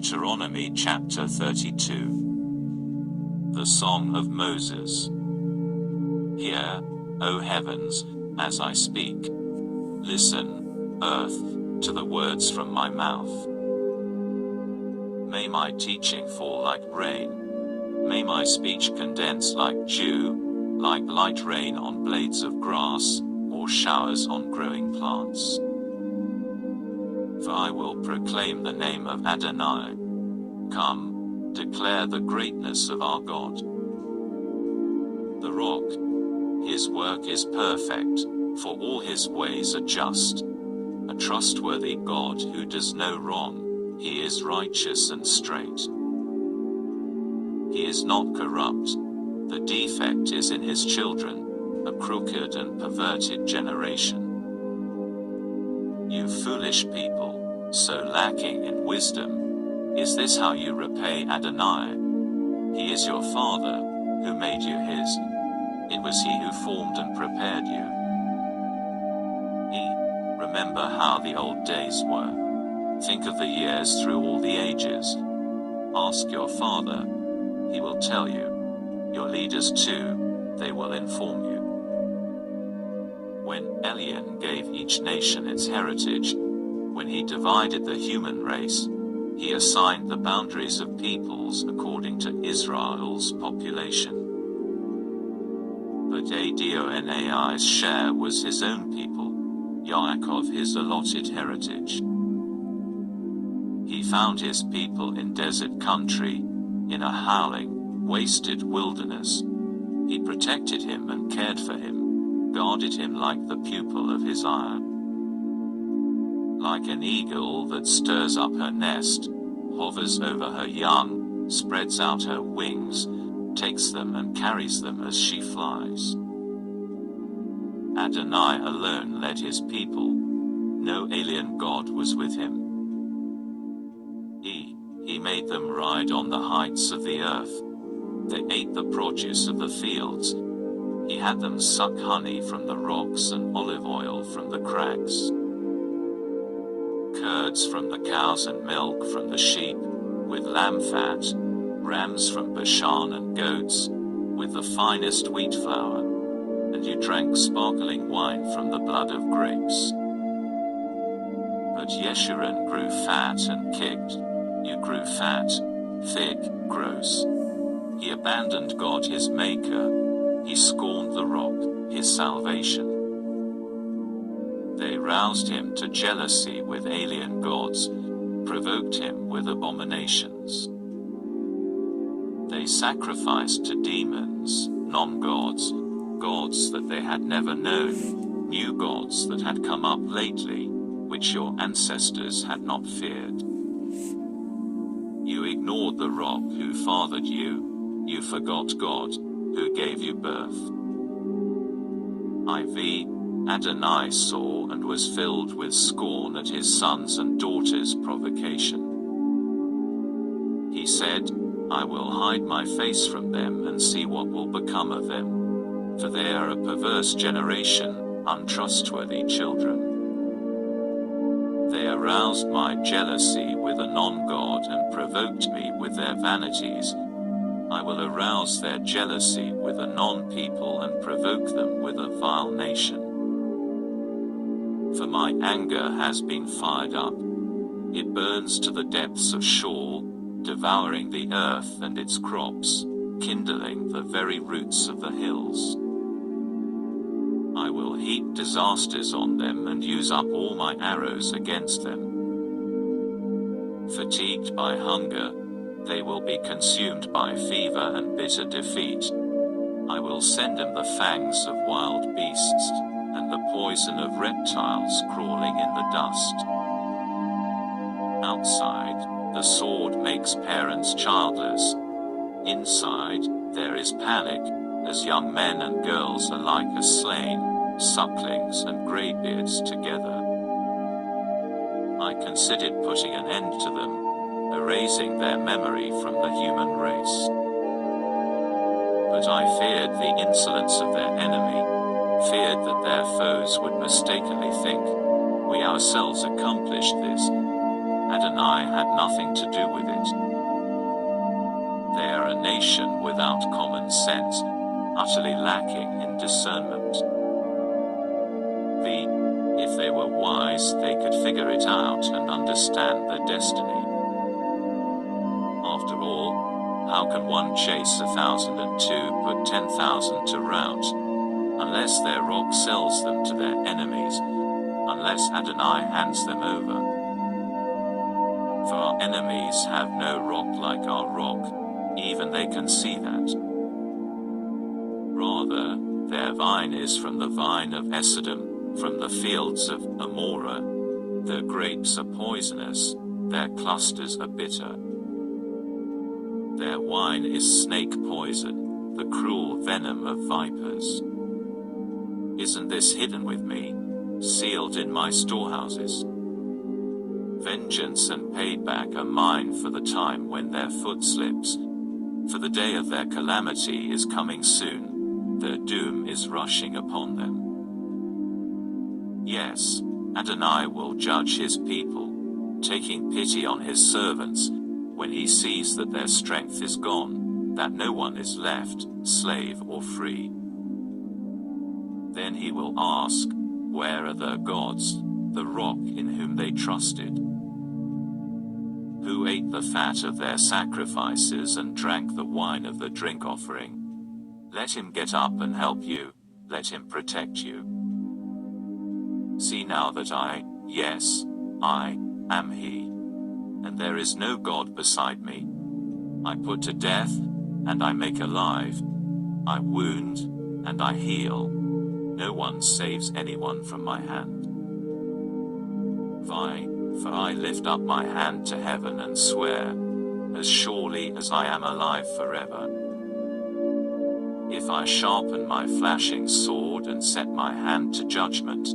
Deuteronomy chapter 32. The Song of Moses. Hear, O heavens, as I speak. Listen, earth, to the words from my mouth. May my teaching fall like rain. May my speech condense like dew, like light rain on blades of grass, or showers on growing plants. For I will proclaim the name of Adonai. Come, declare the greatness of our God. The rock, his work is perfect, for all his ways are just. A trustworthy God who does no wrong, he is righteous and straight. He is not corrupt, the defect is in his children, a crooked and perverted generation. You foolish people, so lacking in wisdom, is this how you repay Adonai? He is your Father, who made you his. It was he who formed and prepared you. Remember how the old days were. Think of the years through all the ages. Ask your father, he will tell you. Your leaders too, they will inform you. When Elion gave each nation its heritage, when he divided the human race, he assigned the boundaries of peoples according to Israel's population. But Adonai's share was his own people, Yaakov his allotted heritage. He found his people in desert country, in a howling, wasted wilderness. He protected him and cared for him, guarded him like the pupil of his eye. Like an eagle that stirs up her nest, hovers over her young, spreads out her wings, takes them and carries them as she flies. Adonai alone led his people, no alien god was with him. He made them ride on the heights of the earth. They ate the produce of the fields. He had them suck honey from the rocks and olive oil from the crags. Curds from the cows and milk from the sheep, with lamb fat, rams from Bashan and goats, with the finest wheat flour, and you drank sparkling wine from the blood of grapes. But Yeshua grew fat and kicked. You grew fat, thick, gross. He abandoned God his maker. He scorned the rock, his salvation. They roused him to jealousy with alien gods, provoked him with abominations. They sacrificed to demons, non-gods, gods that they had never known, new gods that had come up lately, which your ancestors had not feared. You ignored the rock who fathered you, you forgot God, who gave you birth. Adonai saw and was filled with scorn at his sons and daughters' provocation. He said, I will hide my face from them and see what will become of them, for they are a perverse generation, untrustworthy children. They aroused my jealousy with a non-god and provoked me with their vanities. I will arouse their jealousy with a non-people and provoke them with a vile nation. For my anger has been fired up. It burns to the depths of Sheol, devouring the earth and its crops, kindling the very roots of the hills. I will heap disasters on them and use up all my arrows against them. Fatigued by hunger, they will be consumed by fever and bitter defeat. I will send them the fangs of wild beasts, and the poison of reptiles crawling in the dust. Outside, the sword makes parents childless. Inside, there is panic, as young men and girls alike are slain, sucklings and greybeards together. I considered putting an end to them, erasing their memory from the human race. But I feared the insolence of their enemy, feared that their foes would mistakenly think, we ourselves accomplished this. Adonai had nothing to do with it. They are a nation without common sense, utterly lacking in discernment. If they were wise, they could figure it out and understand their destiny. After all, how can one chase 1,000 and two put 10,000 to rout, unless their rock sells them to their enemies, unless Adonai hands them over? For our enemies have no rock like our rock, even they can see that. Rather, their vine is from the vine of Esodom, from the fields of Amorah. Their grapes are poisonous, their clusters are bitter. Their wine is snake poison, the cruel venom of vipers. Isn't this hidden with me, sealed in my storehouses? Vengeance and payback are mine for the time when their foot slips, for the day of their calamity is coming soon, their doom is rushing upon them. Yes, Adonai will judge his people, taking pity on his servants, when he sees that their strength is gone, that no one is left, slave or free. Then he will ask, where are their gods, the rock in whom they trusted? Who ate the fat of their sacrifices and drank the wine of the drink offering? Let him get up and help you, let him protect you. See now that I, yes, I, am he, and there is no God beside me. I put to death, and I make alive. I wound, and I heal. No one saves anyone from my hand. For I lift up my hand to heaven and swear, as surely as I am alive forever. If I sharpen my flashing sword and set my hand to judgment,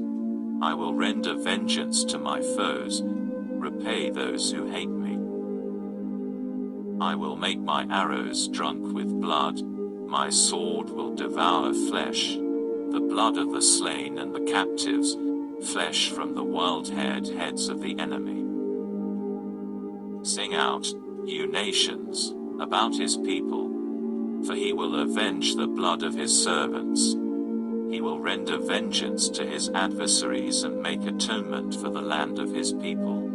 I will render vengeance to my foes, repay those who hate me. I will make my arrows drunk with blood, my sword will devour flesh, the blood of the slain and the captives, flesh from the wild-haired heads of the enemy. Sing out, you nations, about his people, for he will avenge the blood of his servants. He will render vengeance to his adversaries and make atonement for the land of his people.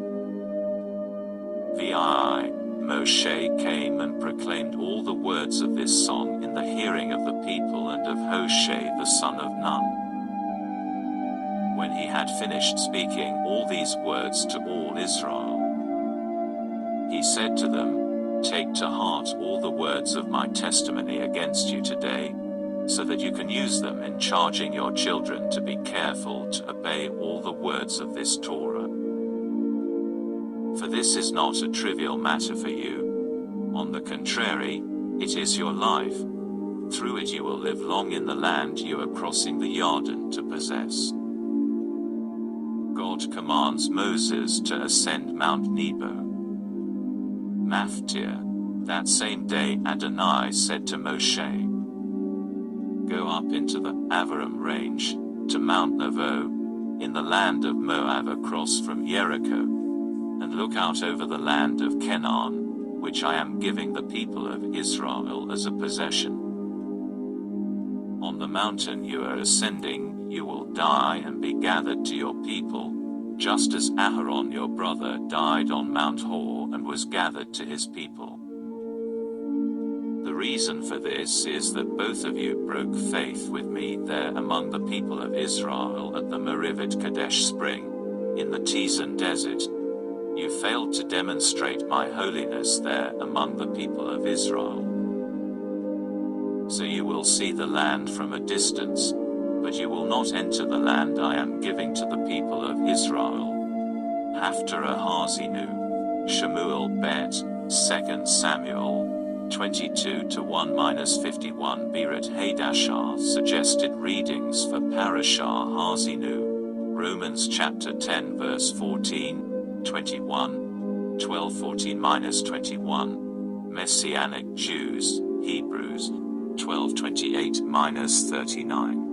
Moshe came and proclaimed all the words of this song in the hearing of the people and of Hoshea the son of Nun. When he had finished speaking all these words to all Israel, he said to them, take to heart all the words of my testimony against you today, so that you can use them in charging your children to be careful to obey all the words of this Torah. For this is not a trivial matter for you. On the contrary, it is your life. Through it you will live long in the land you are crossing the Jordan to possess. God commands Moses to ascend Mount Nebo. Maftir, that same day Adonai said to Moshe, go up into the Avarim range, to Mount Nebo, in the land of Moab across from Jericho, and look out over the land of Canaan, which I am giving the people of Israel as a possession. On the mountain you are ascending, you will die and be gathered to your people, just as Aharon your brother died on Mount Hor and was gathered to his people. The reason for this is that both of you broke faith with me there among the people of Israel at the Merivit Kadesh spring, in the Tizan desert. You failed to demonstrate my holiness there among the people of Israel. So you will see the land from a distance, but you will not enter the land I am giving to the people of Israel. Haftarah Hazinu, Shemuel Bet, 2 Samuel 22-1-51. Berit Hadashah suggested readings for Parashah Hazinu, Romans chapter 10 verse 14, 21, 12:14-21, Messianic Jews, Hebrews 12:28-39.